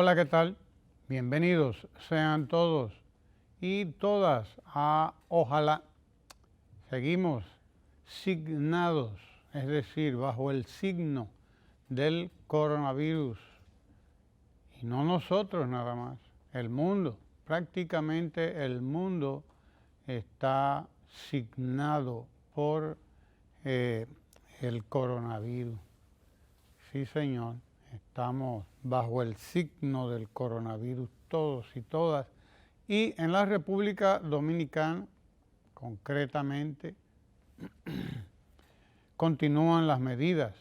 Hola, ¿qué tal? Bienvenidos sean todos y todas a Ojalá. Seguimos signados, es decir, bajo el signo del coronavirus. Y no nosotros nada más, el mundo, prácticamente el mundo está signado por el coronavirus. Sí, señor, estamos bajo el signo del coronavirus todos y todas. Y en la República Dominicana, concretamente, continúan las medidas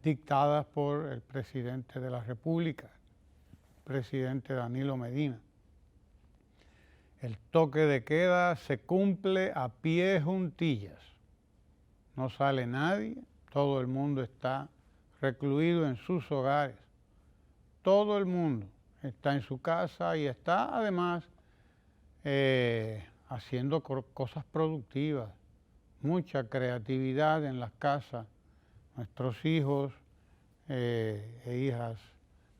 dictadas por el presidente de la República, presidente Danilo Medina. El toque de queda se cumple a pie juntillas. No sale nadie, todo el mundo está recluido en sus hogares. Todo el mundo está en su casa y está además haciendo cosas productivas, mucha creatividad en las casas. Nuestros hijos e hijas,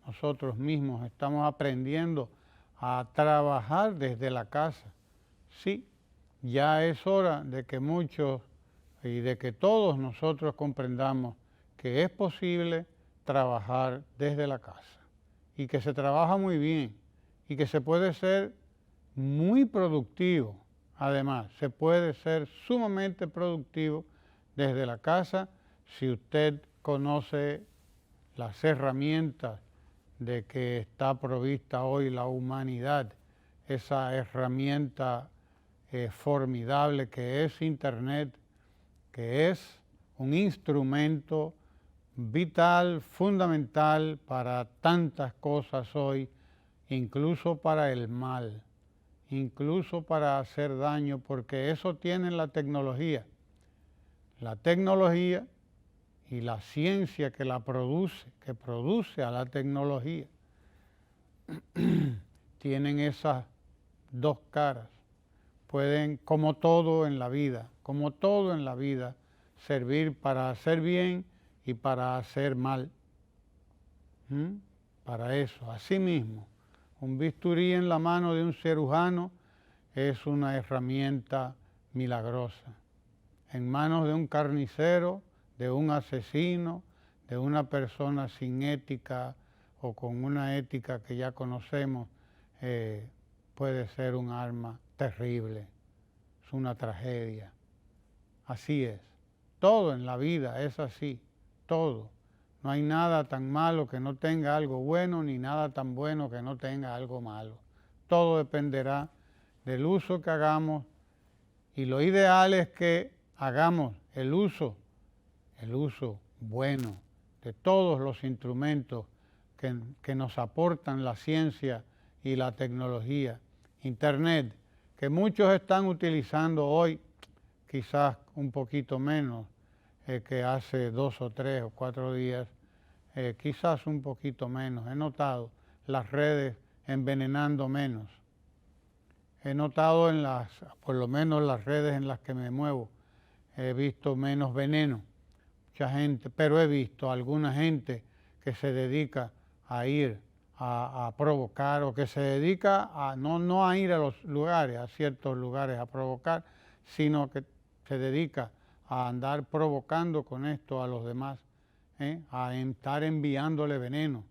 nosotros mismos estamos aprendiendo a trabajar desde la casa. Sí, ya es hora de que muchos y de que todos nosotros comprendamos que es posible trabajar desde la casa y que se trabaja muy bien y que se puede ser muy productivo. Además, se puede ser sumamente productivo desde la casa si usted conoce las herramientas de que está provista hoy la humanidad, esa herramienta formidable que es Internet, que es un instrumento vital, fundamental para tantas cosas hoy, incluso para el mal, incluso para hacer daño, porque eso tiene la tecnología. La tecnología y la ciencia que la produce, que produce a la tecnología, tienen esas dos caras. Pueden, como todo en la vida, servir para hacer bien y para hacer mal. Para eso, asimismo, un bisturí en la mano de un cirujano es una herramienta milagrosa. En manos de un carnicero, de un asesino, de una persona sin ética o con una ética que ya conocemos, puede ser un arma terrible, es una tragedia. Así es, todo en la vida es así, todo. No hay nada tan malo que no tenga algo bueno, ni nada tan bueno que no tenga algo malo. Todo dependerá del uso que hagamos y lo ideal es que hagamos el uso bueno de todos los instrumentos que nos aportan la ciencia y la tecnología. Internet, que muchos están utilizando hoy, quizás un poquito menos que hace 2 o 3 o 4 días, quizás un poquito menos. He notado las redes envenenando menos. He notado por lo menos las redes en las que me muevo, he visto menos veneno. Mucha gente, pero he visto alguna gente que se dedica a ir a provocar o que se dedica a no a ir a los lugares, a ciertos lugares a provocar, sino que se dedica a andar provocando con esto a los demás, a estar enviándole veneno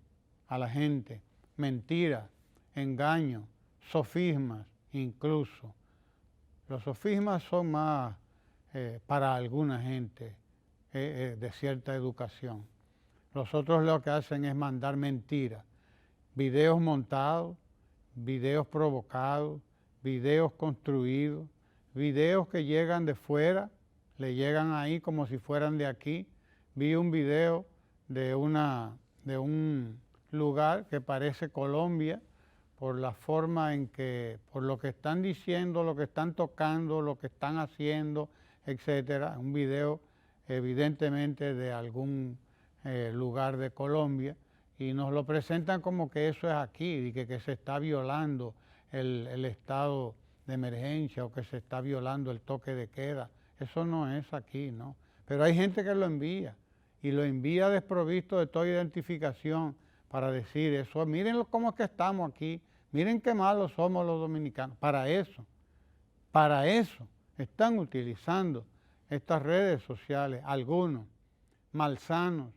a la gente, mentiras, engaños, sofismas incluso. Los sofismas son más para alguna gente de cierta educación. Los otros lo que hacen es mandar mentiras, videos montados, videos provocados, videos construidos, videos que llegan de fuera, le llegan ahí como si fueran de aquí. Vi un video de un lugar que parece Colombia, por la forma en que, por lo que están diciendo, lo que están tocando, lo que están haciendo, etcétera. Un video evidentemente de algún lugar de Colombia, y nos lo presentan como que eso es aquí, y que se está violando el estado de emergencia o que se está violando el toque de queda. Eso no es aquí, ¿no? Pero hay gente que lo envía, y lo envía desprovisto de toda identificación, para decir eso. Miren cómo es que estamos aquí, miren qué malos somos los dominicanos. Para eso están utilizando estas redes sociales, algunos malsanos,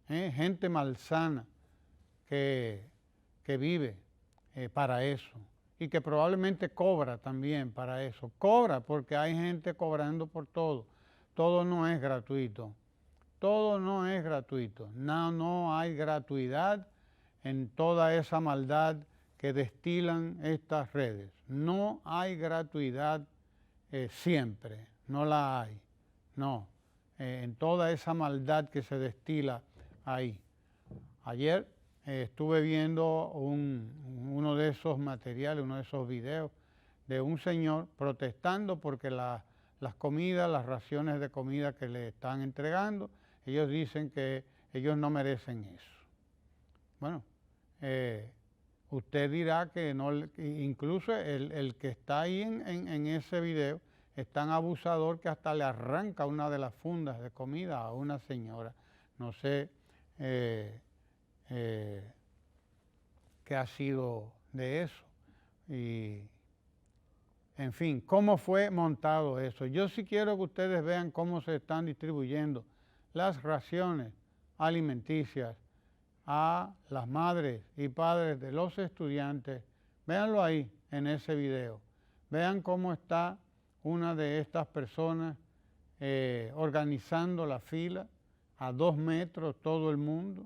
gente malsana que vive para eso y que probablemente cobra también para eso. Cobra porque hay gente cobrando por todo. Todo no es gratuito. Todo no es gratuito. No hay gratuidad en toda esa maldad que destilan estas redes. No hay gratuidad siempre, no la hay. No, en toda esa maldad que se destila ahí. Ayer estuve viendo uno de esos materiales, uno de esos videos de un señor protestando porque las comidas, las raciones de comida que le están entregando, ellos dicen que ellos no merecen eso. Bueno, usted dirá que no, incluso el que está ahí en ese video es tan abusador que hasta le arranca una de las fundas de comida a una señora. No sé qué ha sido de eso. Y, en fin, ¿cómo fue montado eso? Yo sí quiero que ustedes vean cómo se están distribuyendo las raciones alimenticias a las madres y padres de los estudiantes. Véanlo ahí en ese video. Vean cómo está una de estas personas organizando la fila a 2 metros todo el mundo.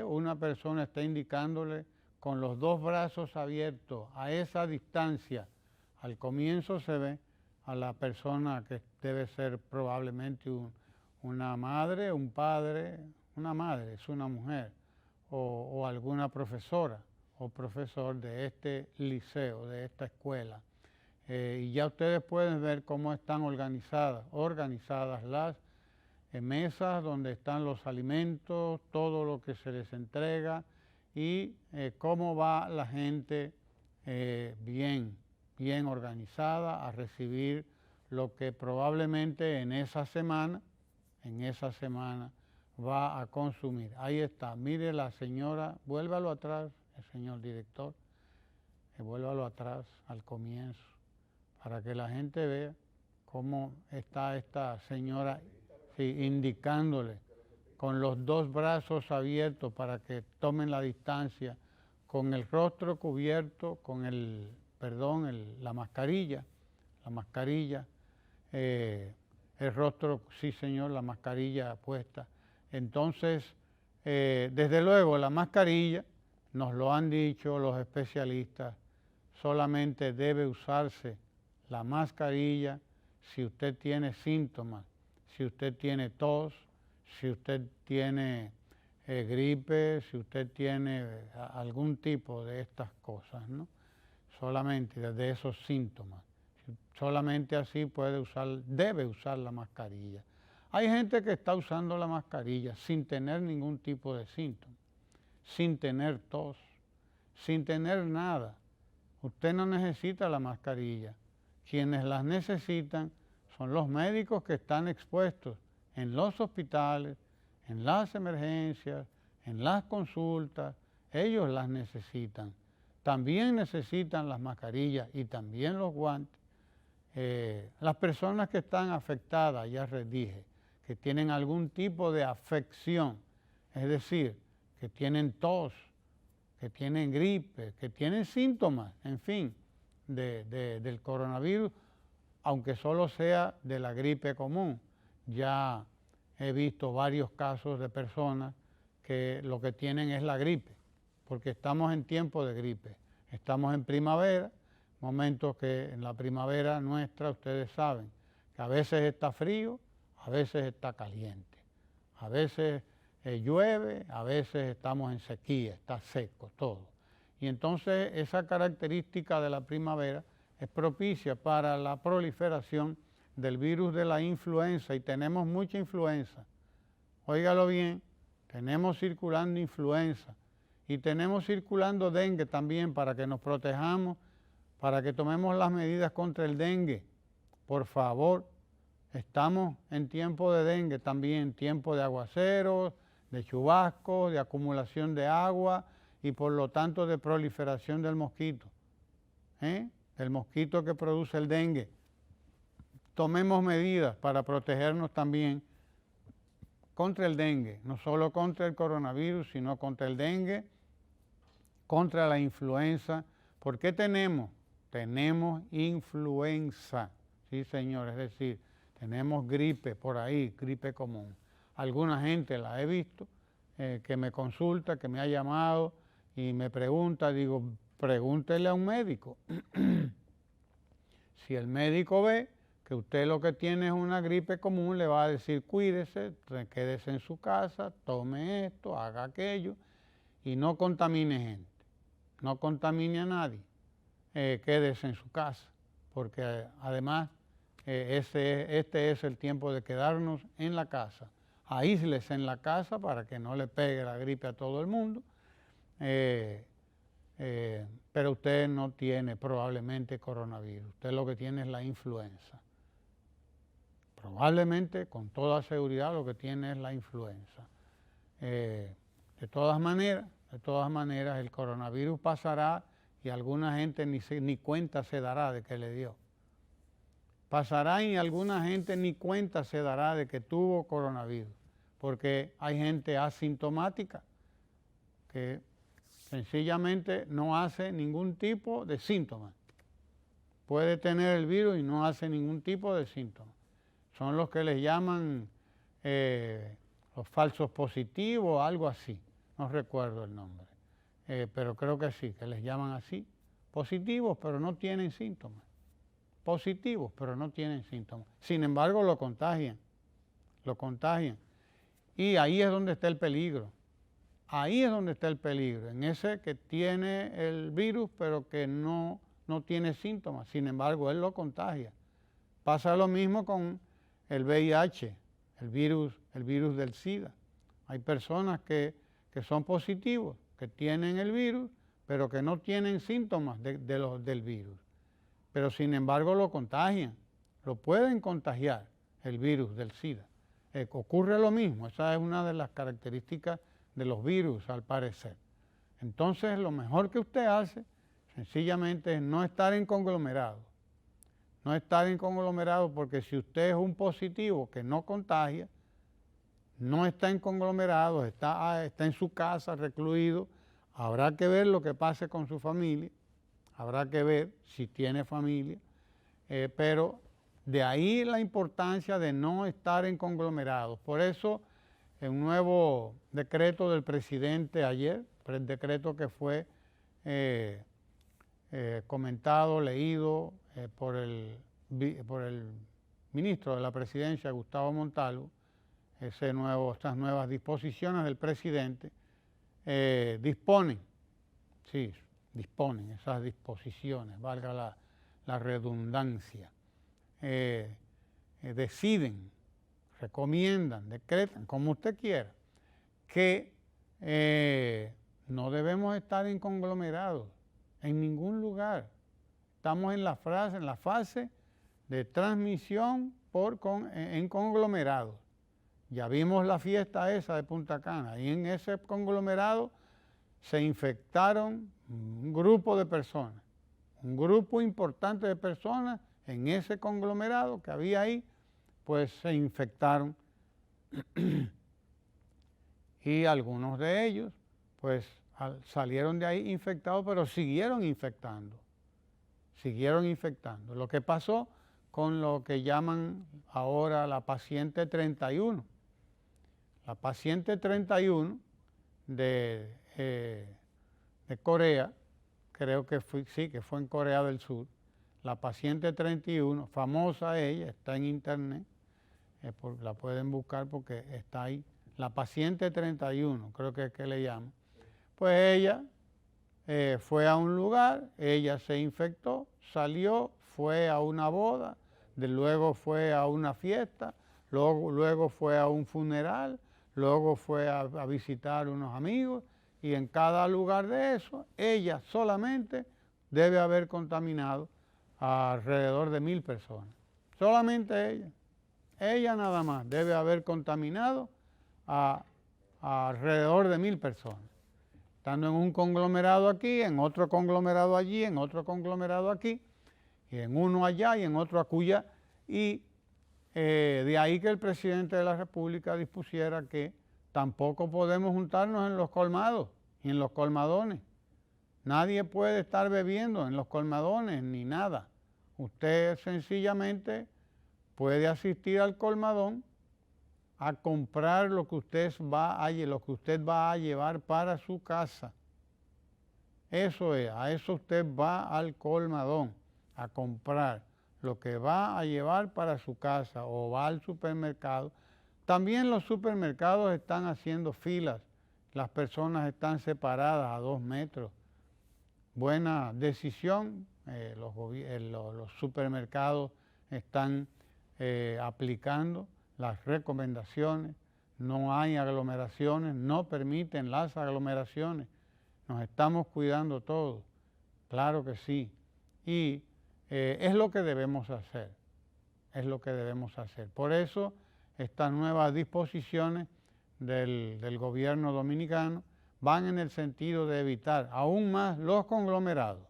Una persona está indicándole con los 2 brazos abiertos a esa distancia. Al comienzo se ve a la persona que debe ser probablemente una madre, un padre, una madre, es una mujer, o alguna profesora o profesor de este liceo, de esta escuela. Y ya ustedes pueden ver cómo están organizadas las mesas donde están los alimentos, todo lo que se les entrega y cómo va la gente bien organizada a recibir lo que probablemente en esa semana va a consumir. Ahí está, mire la señora, vuélvalo atrás, el señor director, vuélvalo atrás al comienzo, para que la gente vea cómo está esta señora indicándole con los 2 brazos abiertos para que tomen la distancia, con el rostro cubierto, con la mascarilla, el rostro, sí señor, la mascarilla puesta. Entonces, desde luego la mascarilla, nos lo han dicho los especialistas, solamente debe usarse la mascarilla si usted tiene síntomas, si usted tiene tos, si usted tiene gripe, si usted tiene algún tipo de estas cosas, ¿no? Solamente de esos síntomas. Solamente así debe usar la mascarilla. Hay gente que está usando la mascarilla sin tener ningún tipo de síntoma, sin tener tos, sin tener nada. Usted no necesita la mascarilla. Quienes las necesitan son los médicos que están expuestos en los hospitales, en las emergencias, en las consultas. Ellos las necesitan. También necesitan las mascarillas y también los guantes. Las personas que están afectadas, ya les dije, que tienen algún tipo de afección, es decir, que tienen tos, que tienen gripe, que tienen síntomas, en fin, del coronavirus, aunque solo sea de la gripe común. Ya he visto varios casos de personas que lo que tienen es la gripe, porque estamos en tiempo de gripe, estamos en primavera, momentos que en la primavera nuestra, ustedes saben, que a veces está frío, a veces está caliente, a veces llueve, a veces estamos en sequía, está seco todo. Y entonces esa característica de la primavera es propicia para la proliferación del virus de la influenza, y tenemos mucha influenza. Óigalo bien, tenemos circulando influenza y tenemos circulando dengue también, para que nos protejamos, para que tomemos las medidas contra el dengue. Por favor, estamos en tiempo de dengue también, tiempo de aguaceros, de chubascos, de acumulación de agua y por lo tanto de proliferación del mosquito, el mosquito que produce el dengue. Tomemos medidas para protegernos también contra el dengue, no solo contra el coronavirus, sino contra el dengue, contra la influenza. ¿Por qué tenemos? Tenemos influenza, sí señor, es decir, tenemos gripe por ahí, gripe común. Alguna gente la he visto, que me consulta, que me ha llamado y me pregunta, digo, pregúntele a un médico. Si el médico ve que usted lo que tiene es una gripe común, le va a decir, cuídese, quédese en su casa, tome esto, haga aquello y no contamine gente, no contamine a nadie, quédese en su casa, porque además este es el tiempo de quedarnos en la casa. Aíslese en la casa para que no le pegue la gripe a todo el mundo, pero usted no tiene probablemente coronavirus, usted lo que tiene es la influenza. Probablemente, con toda seguridad, lo que tiene es la influenza. De todas maneras, el coronavirus pasará y alguna gente ni cuenta se dará de que le dio. Pasará y alguna gente ni cuenta se dará de que tuvo coronavirus, porque hay gente asintomática que sencillamente no hace ningún tipo de síntomas. Puede tener el virus y no hace ningún tipo de síntomas. Son los que les llaman los falsos positivos, algo así. No recuerdo el nombre, pero creo que sí, que les llaman así. Positivos, pero no tienen síntomas. Positivos, pero no tienen síntomas. Sin embargo, lo contagian. Y ahí es donde está el peligro. Ahí es donde está el peligro, en ese que tiene el virus, pero que no tiene síntomas. Sin embargo, él lo contagia. Pasa lo mismo con el VIH, el virus del SIDA. Hay personas que son positivos, que tienen el virus, pero que no tienen síntomas del virus. Pero sin embargo lo contagian, lo pueden contagiar, el virus del SIDA. Ocurre lo mismo, esa es una de las características de los virus al parecer. Entonces lo mejor que usted hace sencillamente es no estar en conglomerados. No estar en conglomerados, porque si usted es un positivo que no contagia, no está en conglomerados, está en su casa recluido, habrá que ver lo que pase con su familia, habrá que ver si tiene familia, pero de ahí la importancia de no estar en conglomerados. Por eso, en un nuevo decreto del presidente ayer, el decreto que fue comentado, leído por el ministro de la Presidencia, Gustavo Montalvo, estas nuevas disposiciones del presidente disponen esas disposiciones, valga la redundancia, deciden, recomiendan, decretan, como usted quiera, que no debemos estar en conglomerados, en ningún lugar. Estamos en la fase de transmisión en conglomerados. Ya vimos la fiesta esa de Punta Cana, y en ese conglomerado se infectaron un grupo de personas, un grupo importante de personas en ese conglomerado que había ahí, pues se infectaron y algunos de ellos pues salieron de ahí infectados, pero siguieron infectando. Lo que pasó con lo que llaman ahora la paciente 31. La paciente 31 de Corea, creo que fue en Corea del Sur. La paciente 31, famosa ella, está en internet, la pueden buscar porque está ahí. La paciente 31, creo que es que le llaman. Pues ella fue a un lugar, ella se infectó, salió, fue a una boda, luego fue a una fiesta, luego fue a un funeral, luego fue a visitar unos amigos, y en cada lugar de eso, ella solamente debe haber contaminado a alrededor de 1000 personas. Solamente ella nada más debe haber contaminado a alrededor de 1000 personas, estando en un conglomerado aquí, en otro conglomerado allí, en otro conglomerado aquí, y en uno allá y en otro acullá, y de ahí que el presidente de la República dispusiera que tampoco podemos juntarnos en los colmados y en los colmadones. Nadie puede estar bebiendo en los colmadones ni nada. Usted sencillamente puede asistir al colmadón a comprar lo que usted va a llevar para su casa. Eso es, a eso usted va al colmadón, a comprar lo que va a llevar para su casa o va al supermercado. También los supermercados están haciendo filas, las personas están separadas a 2 metros. Buena decisión, los supermercados están aplicando las recomendaciones, no hay aglomeraciones, no permiten las aglomeraciones, nos estamos cuidando todos, claro que sí, y es lo que debemos hacer, es lo que debemos hacer. Por eso estas nuevas disposiciones del gobierno dominicano van en el sentido de evitar aún más los conglomerados,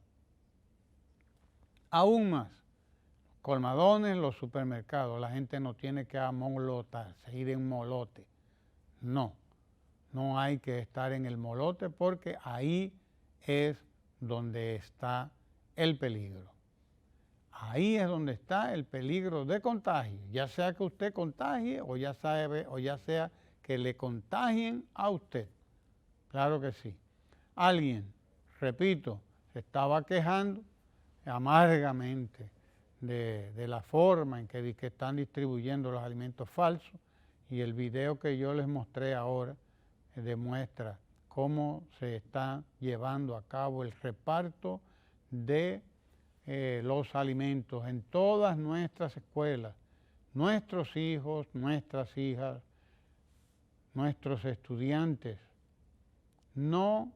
aún más. Colmadones, los supermercados, la gente no tiene que amolotarse, ir en molote. No, no hay que estar en el molote porque ahí es donde está el peligro. Ahí es donde está el peligro de contagio, ya sea que usted contagie o ya sea que le contagien a usted. Claro que sí. Alguien, repito, se estaba quejando amargamente de la forma en que están distribuyendo los alimentos falsos, y el video que yo les mostré ahora demuestra cómo se está llevando a cabo el reparto de los alimentos en todas nuestras escuelas. Nuestros hijos, nuestras hijas, nuestros estudiantes no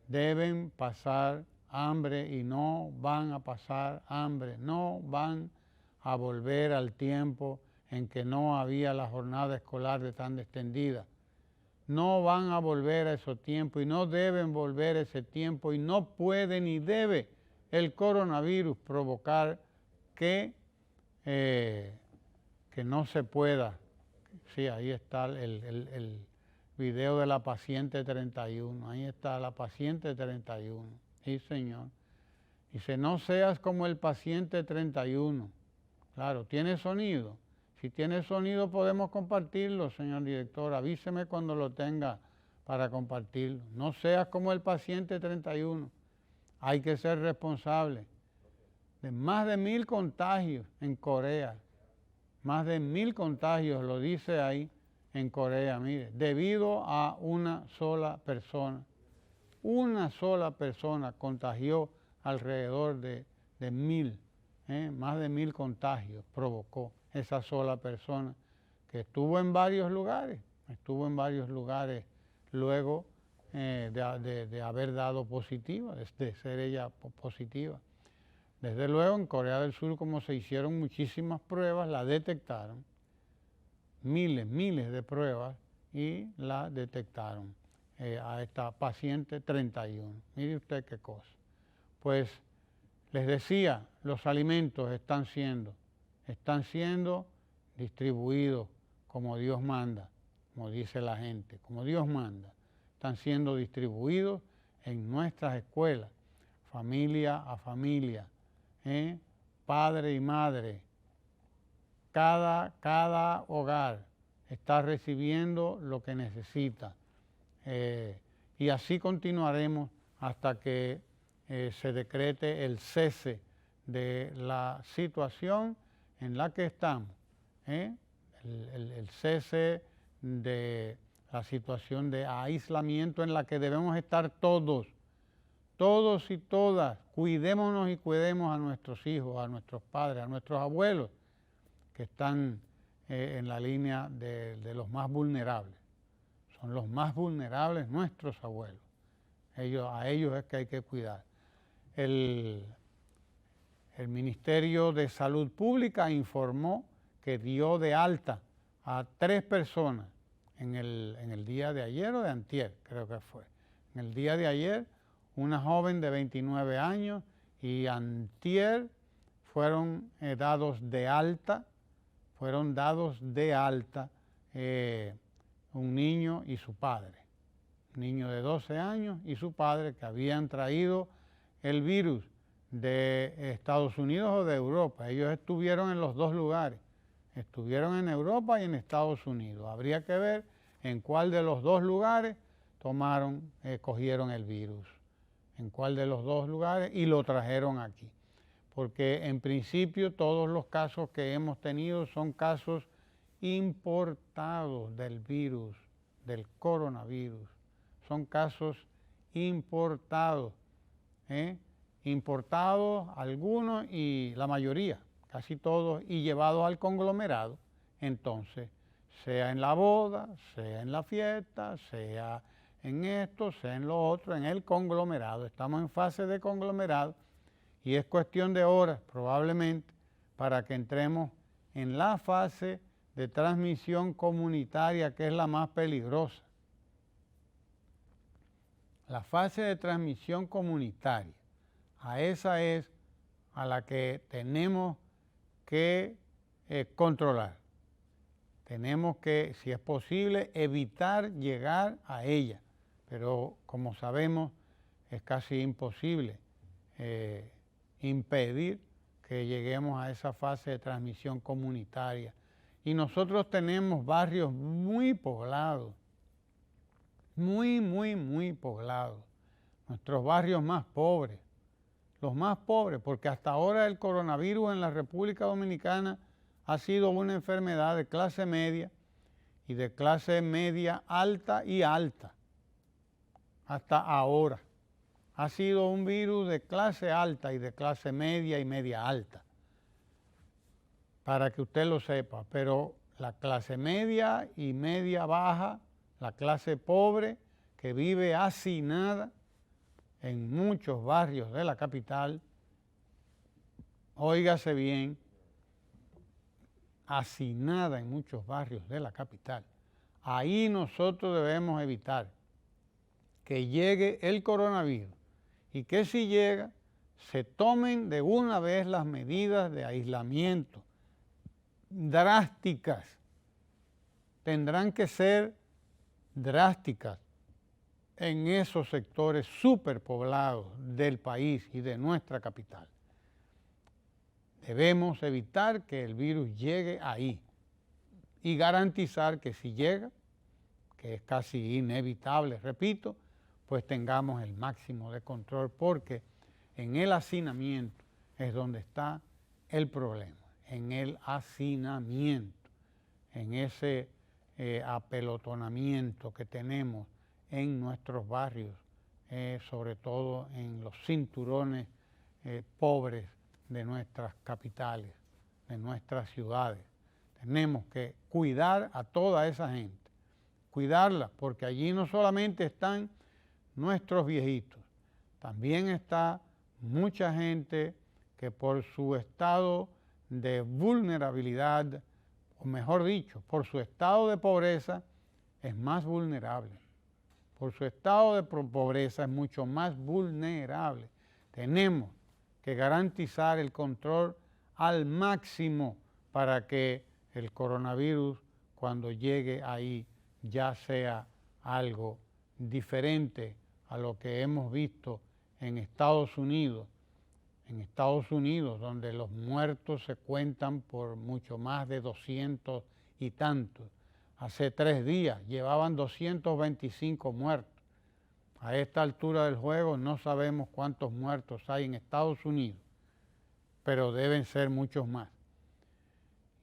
deben pasar hambre y no van a pasar hambre, no van a volver al tiempo en que no había la jornada escolar de tan extendida. No van a volver a esos tiempos y no deben volver a ese tiempo y no puede ni debe el coronavirus provocar que no se pueda. Sí, ahí está el video de la paciente 31, ahí está la paciente 31, sí señor. Dice, no seas como el paciente 31. Claro, ¿tiene sonido? Si tiene sonido podemos compartirlo, señor director, avíseme cuando lo tenga para compartirlo. No seas como el paciente 31, hay que ser responsable. De más de 1000 contagios en Corea, más de 1000 contagios, lo dice ahí, en Corea, mire, debido a una sola persona. Una sola persona contagió alrededor de 1000, más de 1000 contagios provocó esa sola persona, que estuvo en varios lugares luego de haber dado positiva, de ser ella positiva. Desde luego en Corea del Sur, como se hicieron muchísimas pruebas, la detectaron, miles de pruebas, y la detectaron a esta paciente 31. Mire usted qué cosa. Pues les decía, los alimentos están siendo distribuidos como Dios manda, como dice la gente, como Dios manda. Están siendo distribuidos en nuestras escuelas, familia a familia, padre y madre. Cada hogar está recibiendo lo que necesita. Y así continuaremos hasta que se decrete el cese de la situación en la que estamos, el cese de la situación de aislamiento en la que debemos estar todos y todas. Cuidémonos y cuidemos a nuestros hijos, a nuestros padres, a nuestros abuelos, que están en la línea de los más vulnerables. Son los más vulnerables nuestros abuelos. A ellos es que hay que cuidar. El Ministerio de Salud Pública informó que dio de alta a 3 personas en el día de ayer o de antier, creo que fue. En el día de ayer, una joven de 29 años y antier fueron dados de alta, un niño y su padre, un niño de 12 años y su padre que habían traído el virus de Estados Unidos o de Europa. Ellos estuvieron en los dos lugares, estuvieron en Europa y en Estados Unidos. Habría que ver en cuál de los dos lugares cogieron el virus, en cuál de los dos lugares y lo trajeron aquí. Porque en principio todos los casos que hemos tenido son casos importados del virus, del coronavirus. Son casos importados, importados algunos y la mayoría, casi todos, y llevados al conglomerado. Entonces, sea en la boda, sea en la fiesta, sea en esto, sea en lo otro, en el conglomerado. Estamos en fase de conglomerado y es cuestión de horas probablemente para que entremos en la fase de transmisión comunitaria, que es la más peligrosa. La fase de transmisión comunitaria, a esa es a la que tenemos que controlar. Tenemos que, si es posible, evitar llegar a ella, pero como sabemos es casi imposible impedir que lleguemos a esa fase de transmisión comunitaria. Y nosotros tenemos barrios muy poblados, muy poblados. Nuestros barrios más pobres, los más pobres, porque hasta ahora el coronavirus en la República Dominicana ha sido una enfermedad de clase media y de clase media alta y alta. Hasta ahora ha sido un virus de clase alta y de clase media y media alta, para que usted lo sepa. Pero la clase media y media baja, la clase pobre que vive hacinada en muchos barrios de la capital, óigase bien, hacinada en muchos barrios de la capital. Ahí nosotros debemos evitar que llegue el coronavirus y que si llega se tomen de una vez las medidas de aislamiento drásticas. Tendrán que ser drásticas en esos sectores superpoblados del país y de nuestra capital. Debemos evitar que el virus llegue ahí y garantizar que si llega, que es casi inevitable, repito, pues tengamos el máximo de control, porque en el hacinamiento es donde está el problema, en el hacinamiento, en ese apelotonamiento que tenemos en nuestros barrios, sobre todo en los cinturones pobres de nuestras capitales, de nuestras ciudades. Tenemos que cuidar a toda esa gente, cuidarla, porque allí no solamente están nuestros viejitos, también está mucha gente que por su estado de vulnerabilidad, o mejor dicho, por su estado de pobreza, es más vulnerable. Por su estado de pobreza es mucho más vulnerable. Tenemos que garantizar el control al máximo para que el coronavirus, cuando llegue ahí, ya sea algo diferente a lo que hemos visto en Estados Unidos. En Estados Unidos, donde los muertos se cuentan por mucho más de 200 y tantos. Hace 3 días llevaban 225 muertos. A esta altura del juego no sabemos cuántos muertos hay en Estados Unidos, pero deben ser muchos más.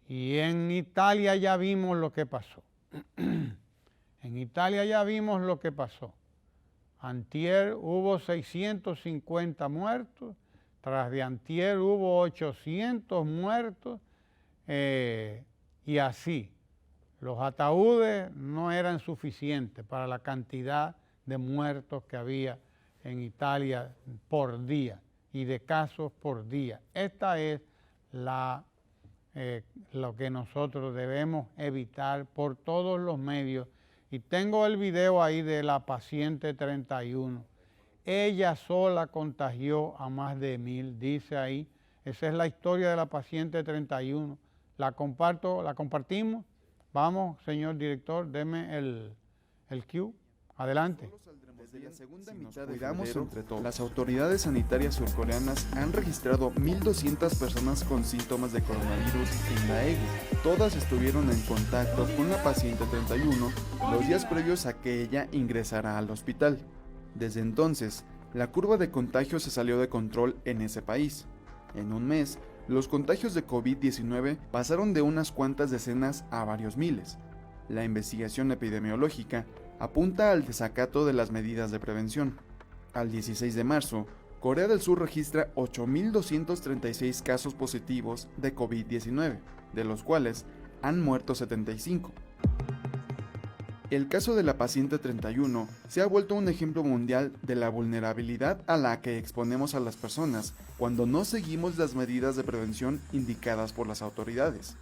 Y en Italia ya vimos lo que pasó. En Italia ya vimos lo que pasó. Antier hubo 650 muertos, tras de antier hubo 800 muertos, y así. Los ataúdes no eran suficientes para la cantidad de muertos que había en Italia por día y de casos por día. Esta es lo que nosotros debemos evitar por todos los medios, Y tengo el video ahí de la paciente 31. Ella sola contagió a más de 1000, dice ahí. Esa es la historia de la paciente 31. La compartimos. Vamos, señor director, deme el cue. Adelante. Desde la segunda mitad de febrero, las autoridades sanitarias surcoreanas han registrado 1.200 personas con síntomas de coronavirus en Daegu. Todas estuvieron en contacto con la paciente 31 los días previos a que ella ingresara al hospital. Desde entonces, la curva de contagios se salió de control en ese país. En un mes, los contagios de COVID-19 pasaron de unas cuantas decenas a varios miles. La investigación epidemiológica apunta al desacato de las medidas de prevención. Al 16 de marzo, Corea del Sur registra 8.236 casos positivos de COVID-19, de los cuales han muerto 75. El caso de la paciente 31 se ha vuelto un ejemplo mundial de la vulnerabilidad a la que exponemos a las personas cuando no seguimos las medidas de prevención indicadas por las autoridades.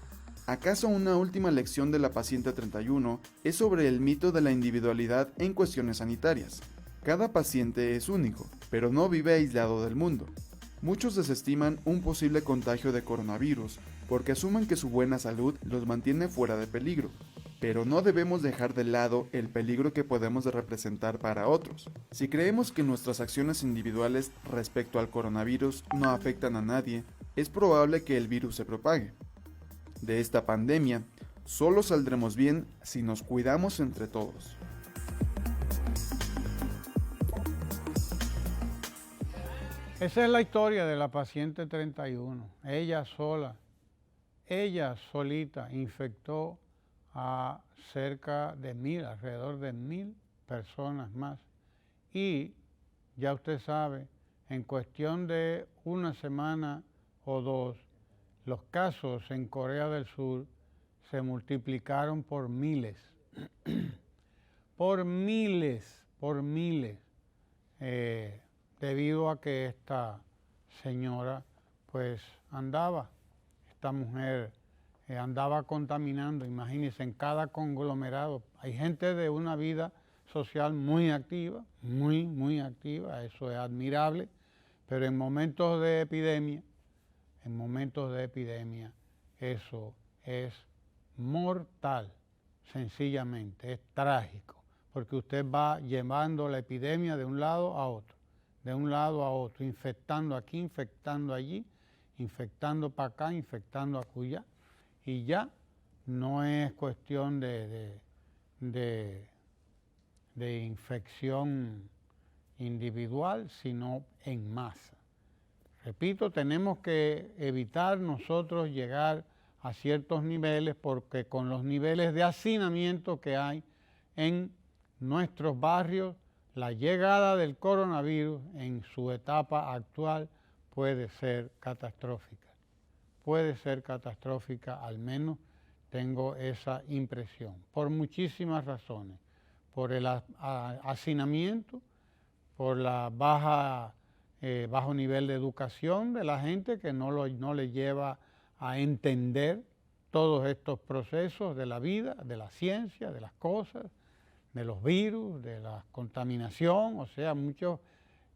¿Acaso una última lección de la paciente 31 es sobre el mito de la individualidad en cuestiones sanitarias? Cada paciente es único, pero no vive aislado del mundo. Muchos desestiman un posible contagio de coronavirus porque asumen que su buena salud los mantiene fuera de peligro, pero no debemos dejar de lado el peligro que podemos representar para otros. Si creemos que nuestras acciones individuales respecto al coronavirus no afectan a nadie, es probable que el virus se propague. De esta pandemia, solo saldremos bien si nos cuidamos entre todos. Esa es la historia de la paciente 31. Ella solita infectó a cerca de 1000, alrededor de 1000 personas más. Y ya usted sabe, en cuestión de una semana o dos, los casos en Corea del Sur se multiplicaron por miles, por miles, debido a que esta señora, pues esta mujer andaba contaminando. Imagínense, en cada conglomerado. Hay gente de una vida social muy activa, muy activa, eso es admirable, pero en momentos de epidemia, eso es mortal, sencillamente, es trágico, porque usted va llevando la epidemia de un lado a otro, infectando aquí, infectando allí, infectando para acá, infectando acullá, y ya no es cuestión de infección individual, sino en masa. Repito, tenemos que evitar nosotros llegar a ciertos niveles porque con los niveles de hacinamiento que hay en nuestros barrios, la llegada del coronavirus en su etapa actual puede ser catastrófica. Puede ser catastrófica, al menos tengo esa impresión, por muchísimas razones. Por el hacinamiento, por la bajo nivel de educación de la gente que no le lleva a entender todos estos procesos de la vida, de la ciencia, de las cosas, de los virus, de la contaminación, o sea, muchos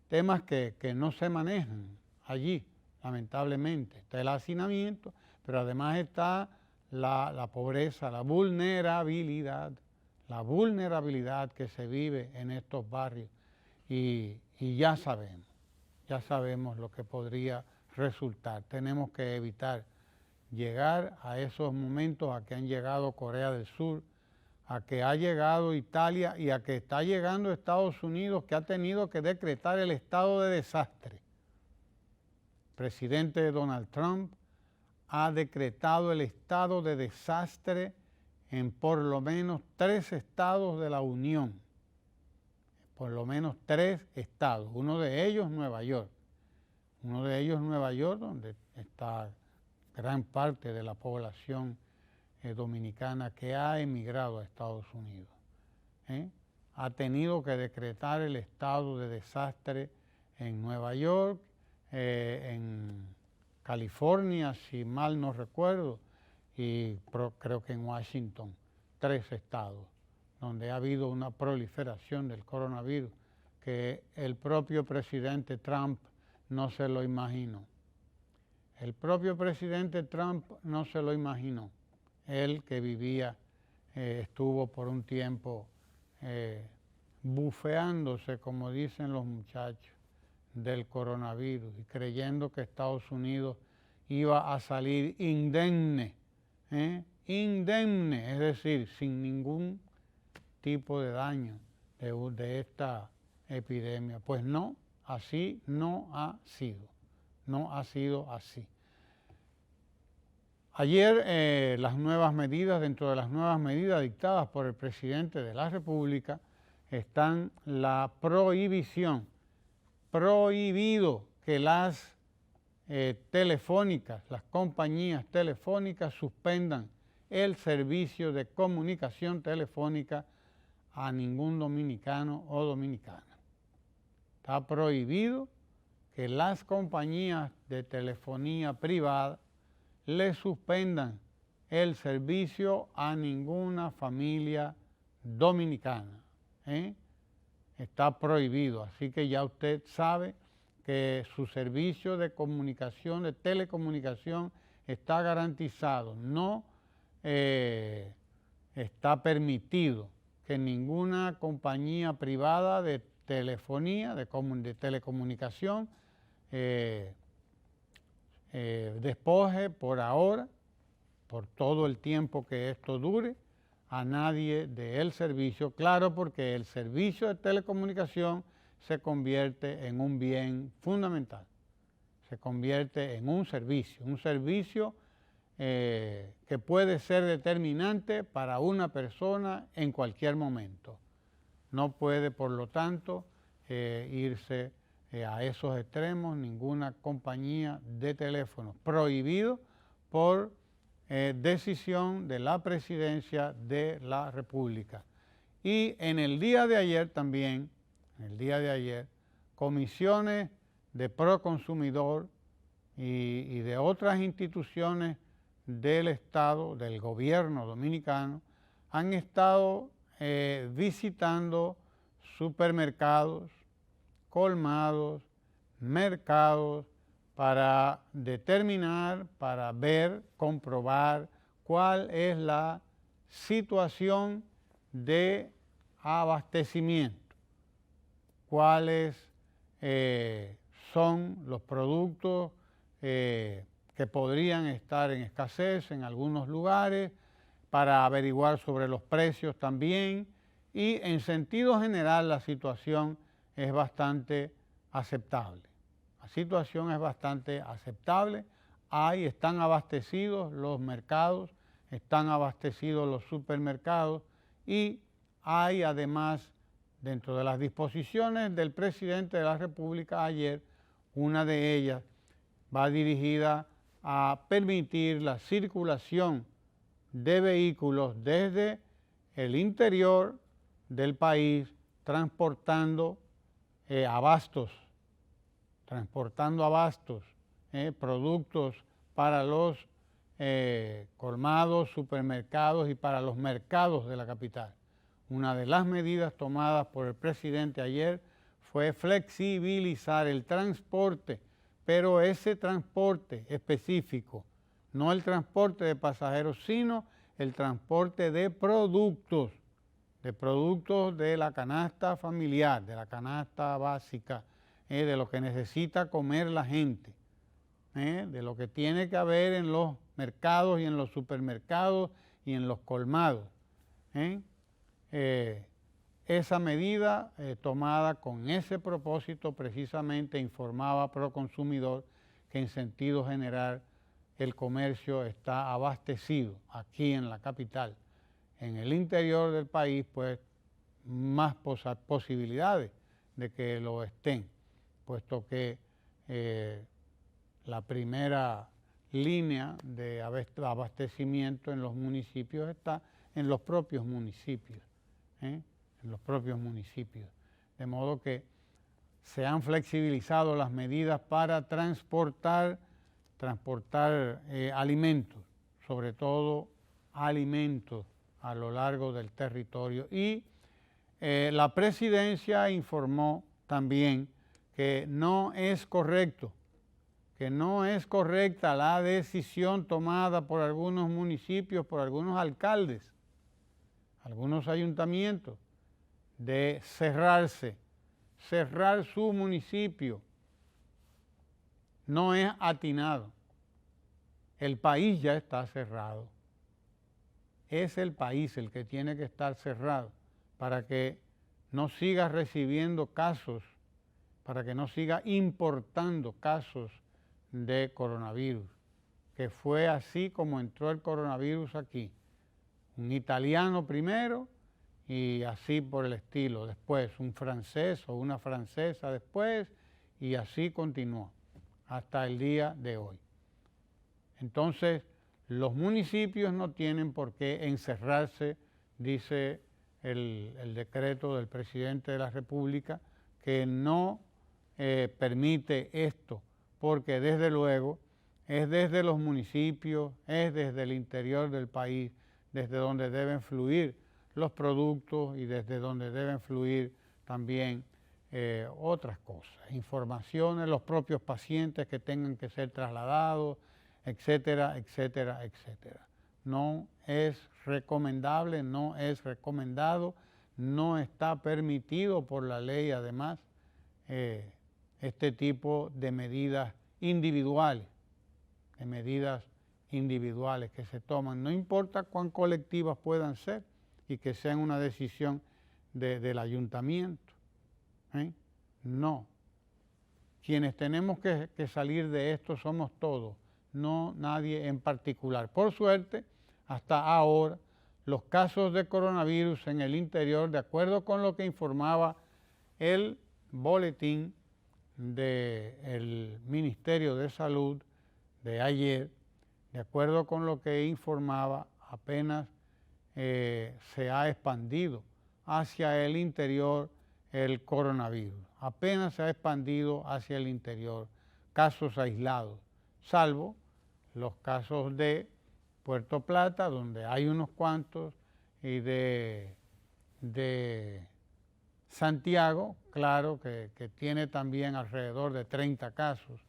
temas que no se manejan allí, lamentablemente. Está el hacinamiento, pero además está la pobreza, la vulnerabilidad que se vive en estos barrios y ya sabemos lo que podría resultar. Tenemos que evitar llegar a esos momentos a que han llegado Corea del Sur, a que ha llegado Italia y a que está llegando Estados Unidos, que ha tenido que decretar el estado de desastre. El presidente Donald Trump ha decretado el estado de desastre en por lo menos 3 estados de la Unión. Por lo menos 3 estados, uno de ellos Nueva York. Donde está gran parte de la población dominicana que ha emigrado a Estados Unidos. Ha tenido que decretar el estado de desastre en Nueva York, en California, si mal no recuerdo, y creo que en Washington, 3 estados donde ha habido una proliferación del coronavirus que el propio presidente Trump no se lo imaginó. El propio presidente Trump no se lo imaginó. Él que vivía, estuvo por un tiempo bufeándose, como dicen los muchachos, del coronavirus y creyendo que Estados Unidos iba a salir indemne, indemne, es decir, sin ningún tipo de daño de esta epidemia. Pues no, así no ha sido, no ha sido así. Ayer las nuevas medidas, dentro de las nuevas medidas dictadas por el presidente de la República, están la prohibición, prohibido que las telefónicas, las compañías telefónicas suspendan el servicio de comunicación telefónica a ningún dominicano o dominicana. Está prohibido que las compañías de telefonía privada le suspendan el servicio a ninguna familia dominicana. Está prohibido, así que ya usted sabe que su servicio de comunicación, de telecomunicación, está garantizado. No está permitido que ninguna compañía privada de telefonía, de telecomunicación, despoje por ahora, por todo el tiempo que esto dure, a nadie del servicio, claro, porque el servicio de telecomunicación se convierte en un bien fundamental, se convierte en un servicio que puede ser determinante para una persona en cualquier momento. No puede, por lo tanto, irse a esos extremos ninguna compañía de teléfono, prohibido por decisión de la Presidencia de la República. Y en el día de ayer también, comisiones de Proconsumidor y de otras instituciones del Estado, del gobierno dominicano, han estado visitando supermercados, colmados, mercados, para determinar, para ver, comprobar cuál es la situación de abastecimiento, cuáles son los productos que podrían estar en escasez en algunos lugares, para averiguar sobre los precios también, y en sentido general la situación es bastante aceptable. La situación es bastante aceptable. Están abastecidos los mercados, están abastecidos los supermercados y hay además, dentro de las disposiciones del presidente de la República ayer, una de ellas va dirigida a permitir la circulación de vehículos desde el interior del país transportando abastos, productos para los colmados, supermercados y para los mercados de la capital. Una de las medidas tomadas por el presidente ayer fue flexibilizar el transporte, pero ese transporte específico, no el transporte de pasajeros, sino el transporte de productos de la canasta familiar, de la canasta básica, de lo que necesita comer la gente, de lo que tiene que haber en los mercados y en los supermercados y en los colmados. Esa medida tomada con ese propósito precisamente informaba a Proconsumidor que en sentido general el comercio está abastecido aquí en la capital. En el interior del país, pues, más posibilidades de que lo estén, puesto que la primera línea de abastecimiento en los municipios está en los propios municipios, De modo que se han flexibilizado las medidas para transportar alimentos, sobre todo alimentos a lo largo del territorio. Y la presidencia informó también que no es correcto, que no es correcta la decisión tomada por algunos municipios, por algunos alcaldes, algunos ayuntamientos, de cerrar su municipio. No es atinado. El país ya está cerrado. Es el país el que tiene que estar cerrado para que no siga recibiendo casos, para que no siga importando casos de coronavirus, que fue así como entró el coronavirus aquí. Un italiano primero y así por el estilo. Después un francés o una francesa después y así continuó hasta el día de hoy. Entonces, los municipios no tienen por qué encerrarse, dice el decreto del presidente de la República, que no permite esto, porque desde luego es desde los municipios, es desde el interior del país, desde donde deben fluir los productos y desde donde deben fluir también otras cosas, informaciones, los propios pacientes que tengan que ser trasladados, etcétera, etcétera, etcétera. No es recomendable, no es recomendado, no está permitido por la ley además este tipo de medidas individuales, que se toman, no importa cuán colectivas puedan ser y que sean una decisión del ayuntamiento. No. Quienes tenemos que salir de esto somos todos, no nadie en particular. Por suerte, hasta ahora, los casos de coronavirus en el interior, de acuerdo con lo que informaba el boletín del Ministerio de Salud de ayer, de acuerdo con lo que informaba, apenas se ha expandido hacia el interior el coronavirus. Apenas se ha expandido hacia el interior, casos aislados, salvo los casos de Puerto Plata, donde hay unos cuantos, y de Santiago, claro, que tiene también alrededor de 30 casos.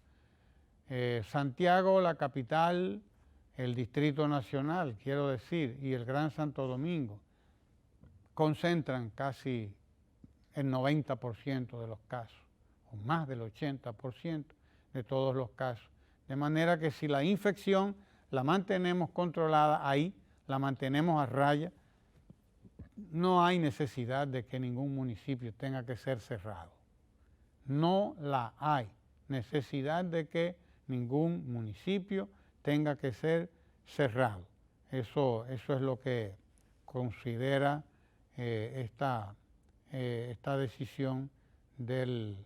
Santiago, la capital, el Distrito Nacional, quiero decir, y el Gran Santo Domingo, concentran casi el 90% de los casos, o más del 80% de todos los casos. De manera que si la infección la mantenemos controlada ahí, la mantenemos a raya, no hay necesidad de que ningún municipio tenga que ser cerrado. No la hay necesidad de que ningún municipio tenga que ser cerrado. Eso es lo que considera esta decisión de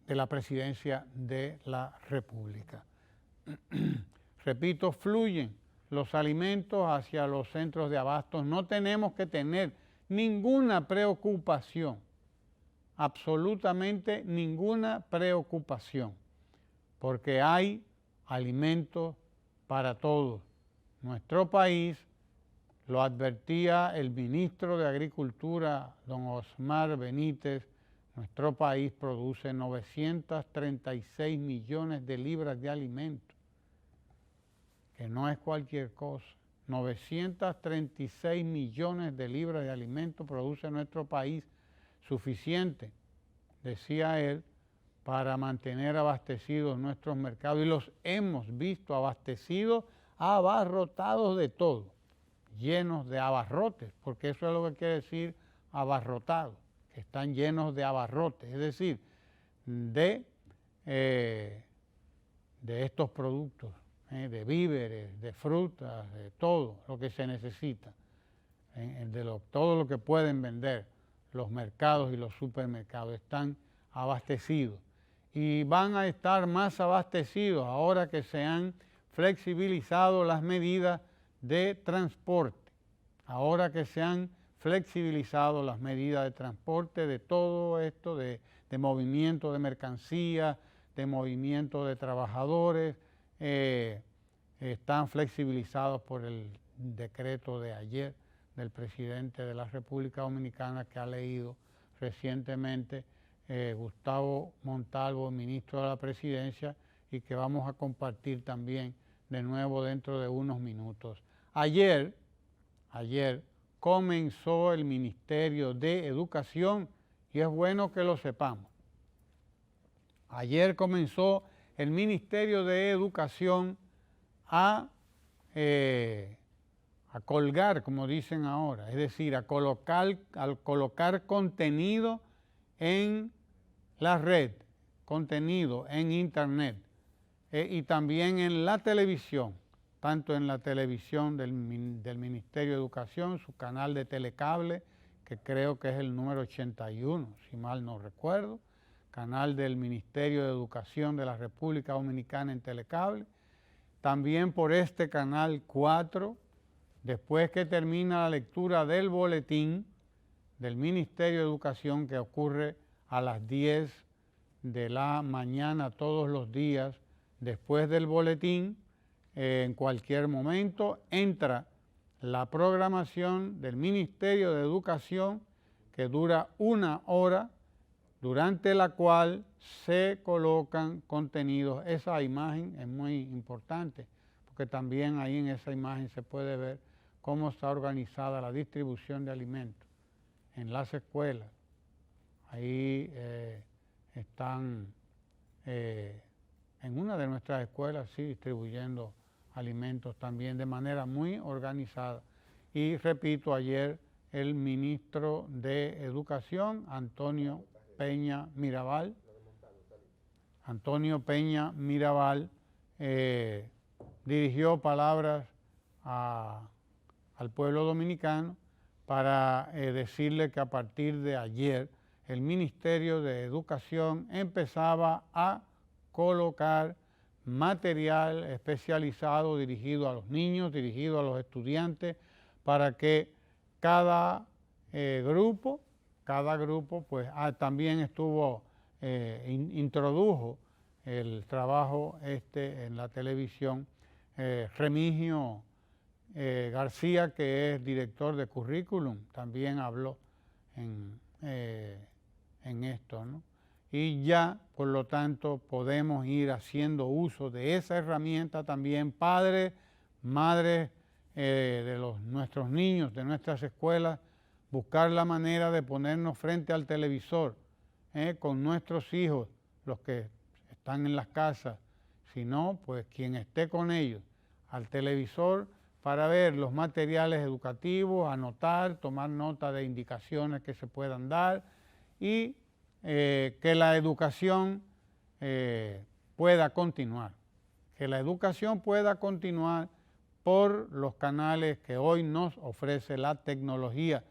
la Presidencia de la República. Repito, fluyen los alimentos hacia los centros de abastos. No tenemos que tener ninguna preocupación, absolutamente ninguna preocupación, porque hay alimentos para todos. Nuestro país, lo advertía el ministro de Agricultura, don Osmar Benítez, nuestro país produce 936 millones de libras de alimentos, que no es cualquier cosa. 936 millones de libras de alimentos produce nuestro país, suficiente, decía él, para mantener abastecidos nuestros mercados. Y los hemos visto abastecidos, abarrotados de todo, llenos de abarrotes, porque eso es lo que quiere decir abarrotados, que están llenos de abarrotes, es decir, de estos productos, de víveres, de frutas, de todo lo que se necesita, todo lo que pueden vender los mercados y los supermercados están abastecidos y van a estar más abastecidos ahora que se han flexibilizado las medidas de transporte, ahora que se han flexibilizado las medidas de transporte de todo esto, de movimiento de mercancías, de movimiento de trabajadores, están flexibilizados por el decreto de ayer del presidente de la República Dominicana que ha leído recientemente Gustavo Montalvo, ministro de la Presidencia, y que vamos a compartir también de nuevo dentro de unos minutos. Ayer comenzó el Ministerio de Educación y es bueno que lo sepamos. Ayer comenzó el Ministerio de Educación a colgar, como dicen ahora, es decir, a colocar contenido en la red, contenido en internet y también en la televisión, tanto en la televisión del Ministerio de Educación, su canal de telecable, que creo que es el número 81, si mal no recuerdo, canal del Ministerio de Educación de la República Dominicana en telecable, también por este canal 4, después que termina la lectura del boletín del Ministerio de Educación que ocurre a las 10 de la mañana todos los días, después del boletín, en cualquier momento, entra la programación del Ministerio de Educación que dura 1 hora, durante la cual se colocan contenidos. Esa imagen es muy importante, porque también ahí en esa imagen se puede ver cómo está organizada la distribución de alimentos en las escuelas. Ahí están en una de nuestras escuelas, sí, distribuyendo alimentos también de manera muy organizada. Y repito, ayer el ministro de Educación, Antonio Peña Mirabal, dirigió palabras al pueblo dominicano para decirle que a partir de ayer el Ministerio de Educación empezaba a colocar material especializado dirigido a los niños, dirigido a los estudiantes, para que cada grupo pues también introdujo el trabajo en la televisión. Remigio García, que es director de currículum, también habló en esto, ¿no? Y ya, por lo tanto, podemos ir haciendo uso de esa herramienta también, padres, madres de nuestros niños, de nuestras escuelas, buscar la manera de ponernos frente al televisor con nuestros hijos, los que están en las casas, si no, pues quien esté con ellos, al televisor, para ver los materiales educativos, anotar, tomar nota de indicaciones que se puedan dar y que la educación pueda continuar, por los canales que hoy nos ofrece la tecnología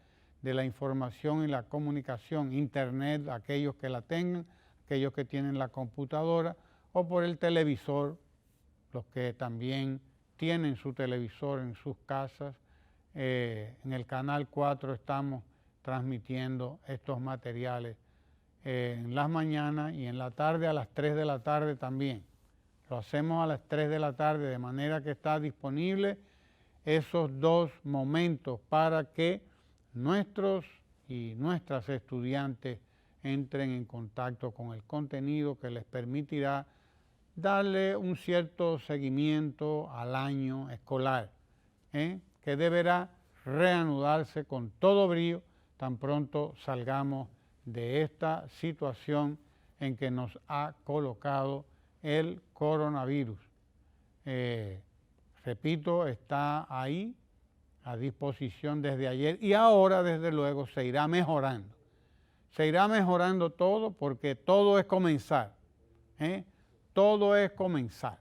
de la información y la comunicación, internet, aquellos que la tengan, aquellos que tienen la computadora, o por el televisor, los que también tienen su televisor en sus casas. En el canal 4 estamos transmitiendo estos materiales en las mañanas y en la tarde a las 3 de la tarde también. Lo hacemos a las 3 de la tarde, de manera que está disponible esos 2 momentos para que nuestros y nuestras estudiantes entren en contacto con el contenido que les permitirá darle un cierto seguimiento al año escolar, que deberá reanudarse con todo brío tan pronto salgamos de esta situación en que nos ha colocado el coronavirus. Repito, está ahí a disposición desde ayer y ahora desde luego se irá mejorando. Se irá mejorando todo porque todo es comenzar. Todo es comenzar.